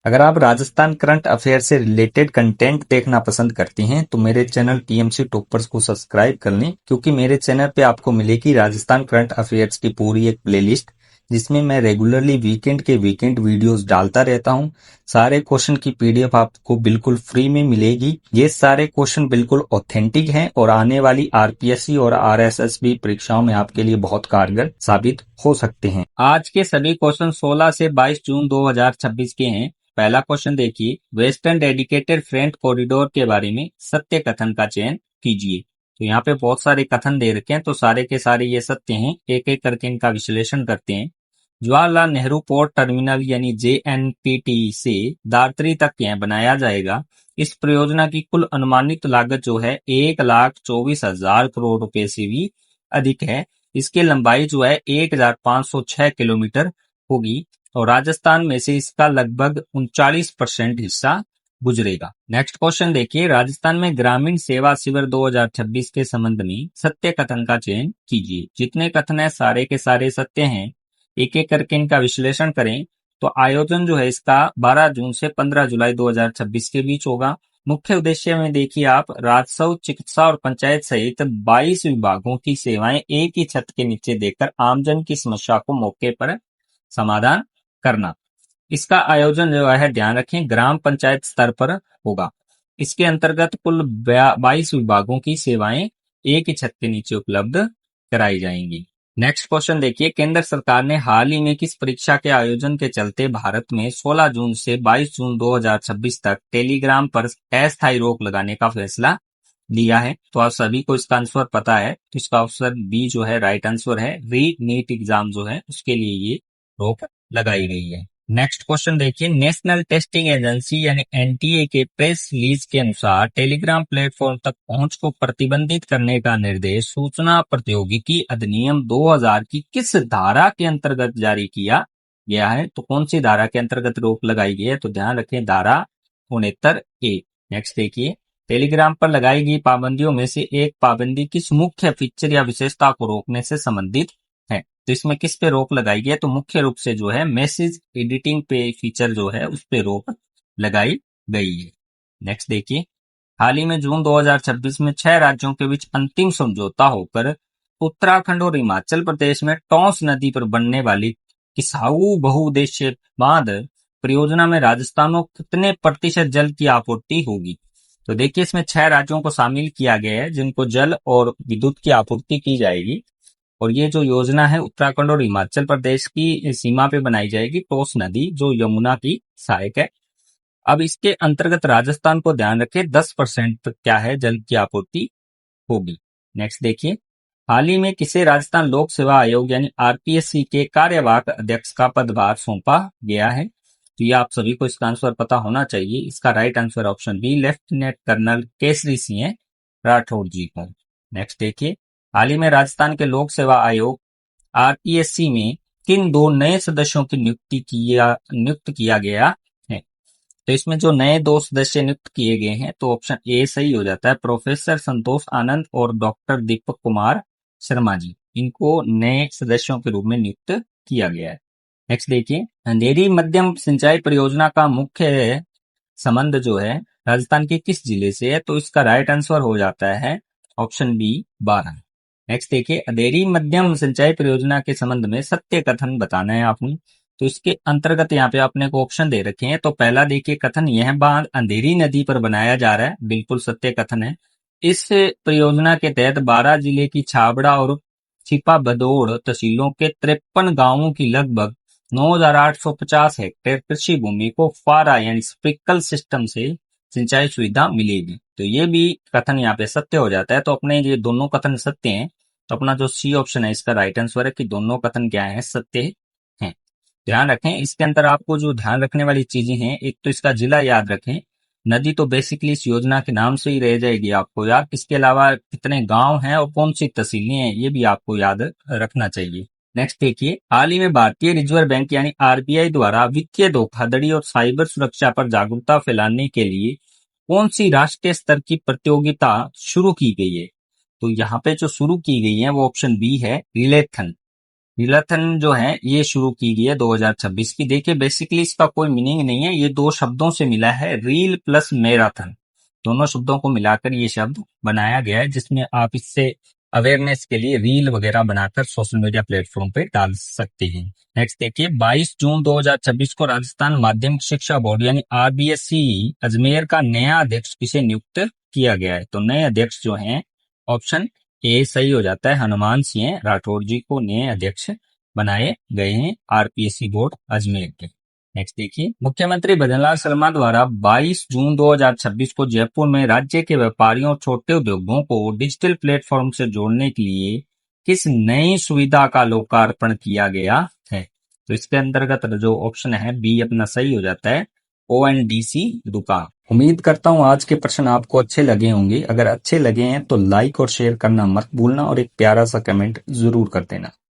अगर आप Rajasthan current affair से रिलेटेड कंटेंट देखना पसंद करते हैं तो मेरे चैनल टीएमसी टॉपर्स को सब्सक्राइब कर लें, क्योंकि मेरे चैनल पे आपको मिलेगी राजस्थान करंट अफेयर्स की पूरी एक प्लेलिस्ट, जिसमें मैं रेगुलरली वीकेंड के वीकेंड वीडियोस डालता रहता हूं। सारे क्वेश्चन की पीडीएफ आपको बिल्कुल फ्री में मिलेगी। ये सारे क्वेश्चन बिल्कुल ऑथेंटिक हैं और आने वाली आरपीएससी और आरएसएसबी परीक्षाओं में आपके लिए बहुत कारगर साबित हो सकते हैं। आज के सभी क्वेश्चन 16 से 22 जून 2026 के हैं। पहला क्वेश्चन देखिए, वेस्टर्न डेडिकेटेड फ्रेट कॉरिडोर के बारे में सत्य कथन का चयन कीजिए। तो यहाँ पे बहुत सारे कथन दे रखे हैं, तो सारे के सारे ये सत्य हैं। एक एक करके इनका विश्लेषण करते हैं। जवाहरलाल नेहरू पोर्ट टर्मिनल यानी JNPT से दार्तरी तक यह बनाया जाएगा। इस परियोजना की कुल अनुमानित लागत जो है 1,24,000 करोड़ रुपए से भी अधिक है। इसकी लंबाई जो है 1,506 किलोमीटर होगी और राजस्थान में से इसका लगभग 39% हिस्सा गुजरेगा। नेक्स्ट क्वेश्चन देखिए, राजस्थान में ग्रामीण सेवा शिविर 2026 के संबंध में सत्य कथन का चयन कीजिए। जितने कथन है सारे के सारे सत्य हैं। एक एक करके इनका विश्लेषण करें तो आयोजन जो है इसका 12 जून से 15 जुलाई 2026 के बीच होगा। मुख्य उद्देश्य में देखिए आप, राजस्व, चिकित्सा और पंचायत सहित 22 विभागों की सेवाएं एक ही छत के नीचे देकर आमजन की समस्या को मौके पर समाधान करना। इसका आयोजन जो है, ध्यान रखें, ग्राम पंचायत स्तर पर होगा। इसके अंतर्गत कुल 22 विभागों की सेवाएं एक ही छत के नीचे उपलब्ध कराई जाएंगी। नेक्स्ट क्वेश्चन देखिए, केंद्र सरकार ने हाल ही में किस परीक्षा के आयोजन के चलते भारत में 16 जून से 22 जून 2026 तक टेलीग्राम पर अस्थायी रोक लगाने का फैसला लिया है? तो आप सभी को इसका आंसर पता है, तो इसका ऑप्शन बी जो है राइट आंसर है। रीट नीट एग्जाम जो है उसके लिए ये रोक लगाई गई है। नेक्स्ट क्वेश्चन देखिए, नेशनल टेस्टिंग एजेंसी यानी एनटीए के प्रेस रिलीज के अनुसार टेलीग्राम प्लेटफॉर्म तक पहुंच को प्रतिबंधित करने का निर्देश सूचना प्रौद्योगिकी अधिनियम 2000 की किस धारा के अंतर्गत जारी किया गया है? तो कौन सी धारा के अंतर्गत रोक लगाई गई है? तो ध्यान रखें, धारा 69A। नेक्स्ट देखिए, टेलीग्राम पर लगाई गई पाबंदियों में से एक पाबंदी किस मुख्य फीचर या विशेषता को रोकने से संबंधित है? तो इसमें किस पे रोक लगाई गई है? तो मुख्य रूप से जो है मैसेज एडिटिंग पे फीचर जो है उस पे रोक लगाई गई है। नेक्स्ट देखिए, हाल ही में जून 2026 में 6 राज्यों के बीच अंतिम समझौता होकर उत्तराखंड और हिमाचल प्रदेश में टॉन्स नदी पर बनने वाली किसाऊ बहुउद्देशीय बांध परियोजना में राजस्थान को कितने प्रतिशत जल की आपूर्ति होगी? तो देखिए, इसमें 6 राज्यों को शामिल किया गया है जिनको जल और विद्युत की आपूर्ति की जाएगी। और ये जो योजना है उत्तराखंड और हिमाचल प्रदेश की सीमा पे बनाई जाएगी, टोस नदी जो यमुना की सहायक है। अब इसके अंतर्गत राजस्थान को ध्यान रखें 10% क्या है जल की आपूर्ति होगी। नेक्स्ट देखिए, हाल ही में किसे राजस्थान लोक सेवा आयोग यानी आरपीएससी के कार्यवाहक अध्यक्ष का पदभार सौंपा गया है? तो ये आप सभी को इसका आंसर पता होना चाहिए। इसका right answer option B, lieutenant colonel Kesari Singh Rathore ji को। नेक्स्ट देखिए, हाल ही में राजस्थान के लोक सेवा आयोग आरपीएससी में किन 2 नए सदस्यों की नियुक्त किया गया है? तो इसमें जो नए 2 सदस्य नियुक्त किए गए हैं, तो ऑप्शन ए सही हो जाता है। प्रोफेसर संतोष आनंद और डॉक्टर दीपक कुमार शर्मा जी, इनको नए सदस्यों के रूप में नियुक्त किया गया है। नेक्स्ट देखिए, अंधेरी मध्यम सिंचाई परियोजना का मुख्य संबंध जो है राजस्थान के किस जिले से है? तो इसका राइट आंसर हो जाता है ऑप्शन बी, बारां। नेक्स्ट देखिए, अंधेरी मध्यम सिंचाई परियोजना के संबंध में सत्य कथन बताना है आपने। तो इसके अंतर्गत यहाँ पे आपने को ऑप्शन दे रखे हैं। तो पहला देखिए कथन, यह बांध अंधेरी नदी पर बनाया जा रहा है, बिल्कुल सत्य कथन है। इस परियोजना के तहत 12 जिले की छाबड़ा और छिपा भदौड़ तहसीलों के 53 गांवों की लगभग 9,850 हेक्टेयर कृषि भूमि को फुहारा यानी स्प्रिंकल सिस्टम से सिंचाई सुविधा मिलेगी। तो ये भी कथन यहाँ पे सत्य हो जाता है। तो अपने ये दोनों कथन सत्य हैं। तो अपना जो सी ऑप्शन है इसका राइट आंसर है कि दोनों कथन क्या है, सत्य हैं। ध्यान रखें, इसके अंदर आपको जो ध्यान रखने वाली चीजें हैं, एक तो इसका जिला याद रखें। नदी तो बेसिकली इस योजना के नाम से ही रह जाएगी आपको याद। इसके अलावा कितने गांव हैं और कौन सी तहसीलें हैं ये भी आपको याद रखना चाहिए। नेक्स्ट देखिए, हाल ही में भारतीय रिजर्व बैंक यानी आरबीआई द्वारा वित्तीय धोखाधड़ी और साइबर सुरक्षा पर जागरूकता फैलाने के लिए कौन सी राष्ट्रीय स्तर की प्रतियोगिता शुरू की गई है? तो यहाँ पे जो शुरू की गई है वो ऑप्शन बी है, रिलेथन। रीलाथन जो है ये शुरू की गई है 2026 की। देखिए बेसिकली इसका कोई मीनिंग नहीं है, ये दो शब्दों से मिला है, रील प्लस मैराथन, दोनों शब्दों को मिलाकर ये शब्द बनाया गया है, जिसमें आप इससे अवेयरनेस के लिए रील वगैरह बनाकर सोशल मीडिया प्लेटफॉर्म पे डाल सकते हैं। नेक्स्ट देखिए 22 जून 2026 को राजस्थान माध्यमिक शिक्षा बोर्ड यानी आरबीएसई अजमेर का नया अध्यक्ष किसे नियुक्त किया गया है। तो नए अध्यक्ष जो हैं, ऑप्शन ए सही हो जाता है, हनुमान सिंह राठौर जी को नए अध्यक्ष बनाए गए हैं आरपीएससी बोर्ड अजमेर के। नेक्स्ट देखिए मुख्यमंत्री भजनलाल शर्मा द्वारा 22 जून 2026 को जयपुर में राज्य के व्यापारियों और छोटे उद्योगों को डिजिटल प्लेटफॉर्म से जोड़ने के लिए किस नई सुविधा का लोकार्पण किया गया है। तो इसके अंतर्गत जो ऑप्शन है बी अपना सही हो जाता है, ओएनडीसी दुकान। उम्मीद करता हूँ आज के प्रश्न आपको अच्छे लगे होंगे। अगर अच्छे लगे हैं तो लाइक और शेयर करना मत भूलना और एक प्यारा सा कमेंट जरूर कर देना।